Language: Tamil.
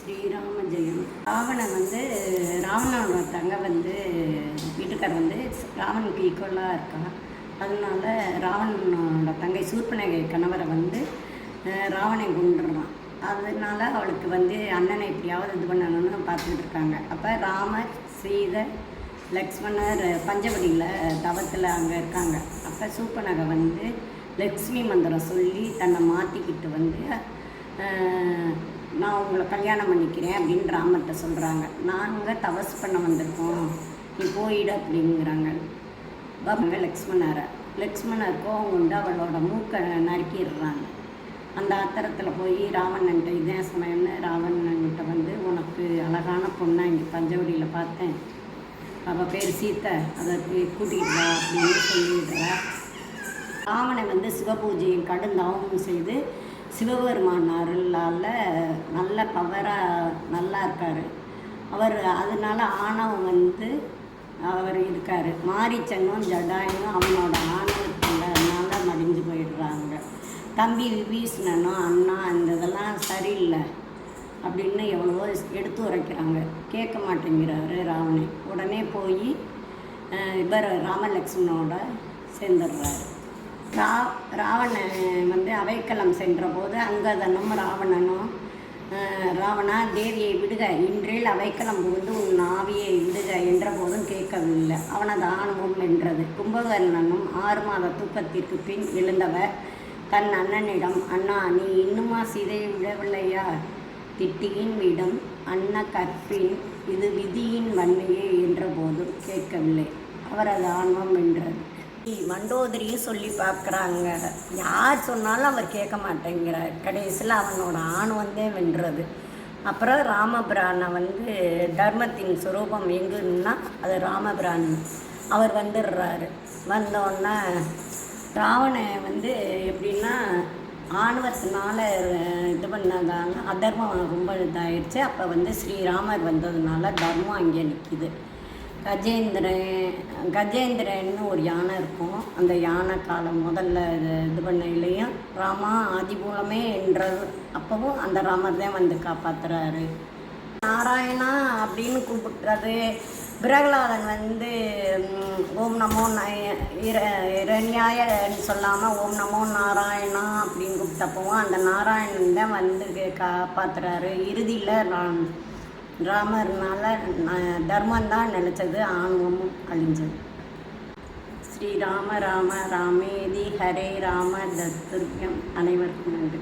ஸ்ரீராம ஜெயம். ராவணன் ராவணனோட தங்க வீட்டுக்காரர் ராவனுக்கு ஈக்குவலாக இருக்கான். அதனால ராவணனோட தங்கை சூர்பனகை கணவரை ராவணனை கொண்டுடுறான். அதனால அவளுக்கு அண்ணனை எப்படியாவது இது பண்ணணும்னு பார்த்துட்டு இருக்காங்க. அப்போ ராமர், சீதை, லக்ஷ்மணர் பஞ்சவடியில் தவத்தில் அங்கே இருக்காங்க. அப்போ சூர்பனகை லக்ஷ்மி மந்திரம் சொல்லி தன்னை மாற்றிக்கிட்டு நான் உங்களை கல்யாணம் பண்ணிக்கிறேன் அப்படின்னு ராமர்கிட்ட சொல்கிறாங்க. நாங்கள் தபஸ் பண்ண வந்திருக்கோம், நீ போயிடு அப்படிங்கிறாங்க. லக்ஷ்மணர் கோவம் கொண்டு அவளோட மூக்கை நறுக்கிடுறாங்க. அந்த ஆத்திரத்தில் போய் ராவணன்ட்ட இதே சமயம்னு ராவணன்கிட்ட உனக்கு அழகான பொண்ணை இங்கே பஞ்சவடியில் பார்த்தேன், அவள் பேர் சீத்தை, அதை கூட்டிகிட்டு வா அப்படின்னு சொல்லிடுறா. ராவணன் சிவபூஜையும் கடுந்தாவும் செய்து சிவபெருமான் அருளால் நல்ல பவராக நல்லா இருக்கார். அவர் அதனால ஆணவம் அவர் இருக்கார். மாரிச்சனும் ஜடாயும் அவனோட ஆணவத்தினால மடிஞ்சு போயிடுறாங்க. தம்பி விபீஷ்ணனும் அண்ணா இந்த இதெல்லாம் சரியில்லை அப்படின்னு எவ்வளவோ எடுத்து உரைக்கிறாங்க. கேட்க மாட்டேங்கிறாரு ராவணன். உடனே போய் இவர் ராமலக்ஷ்மணோட சேர்ந்துடுறாரு. ராவணன் அவைக்களம் சென்றபோது அங்கதனும் ராவணனும் ராவணா தேவியை விடுக, இன்றில் அவைக்களம் புகுந்து உன் ஆவியை விடுக என்ற போதும் கேட்கவில்லை. அவனது ஆணவம் வென்றது. கும்பகர்ணனும் 6 மாத தூக்கத்திற்கு பின் எழுந்தவர் தன் அண்ணனிடம், அண்ணா நீ இன்னுமா சீதையை விடவில்லையா? திட்டியின் விடம் அன்ன கற்பின் இது விதியின் வன்மையே என்ற போதும் கேட்கவில்லை. அவரது ஆணவம் வென்றது. மண்டோதரியும் சொல்லி பார்க்குறாங்க. யார் சொன்னாலும் அவர் கேட்க மாட்டேங்கிறார். கடைசியில் அவனோட ஆணவந்தே வென்றது. அப்புறம் ராமபிரானை தர்மத்தின் சுரூபம் எங்குன்னா அது ராமபிரான். அவர் வந்துடுறாரு. வந்தோடனே ராவணன் எப்படின்னா ஆணவத்தினால இது பண்ணதாங்க அதர்மம் ரொம்ப இதாகிடுச்சு. அப்போ ஸ்ரீராமர் வந்ததுனால தர்மம் அங்கே நிற்கிது. கஜேந்திரன்னு ஒரு யானை இருக்கும். அந்த யானை காலம் முதல்ல இது பண்ணலையும் ராமா ஆதிமூலமே என்றது. அப்பவும் அந்த ராமர் தான் காப்பாற்றுறாரு. நாராயணா அப்படின்னு கூப்பிட்றது. பிரகலாதன் ஓம் நமோ இரண்யாயன்னு சொல்லாமல் ஓம் நமோ நாராயணா அப்படின்னு கூப்பிட்டப்பவும் அந்த நாராயணன் தான் காப்பாற்றுறாரு. இறுதியில் ராமர்னால தர்மந்தான் நிலச்சது, ஆணவமும் அழிஞ்சது. ஸ்ரீராம ராம ராமேதி ஹரே ராம தத்துர்யம். அனைவருக்கும் நன்றி.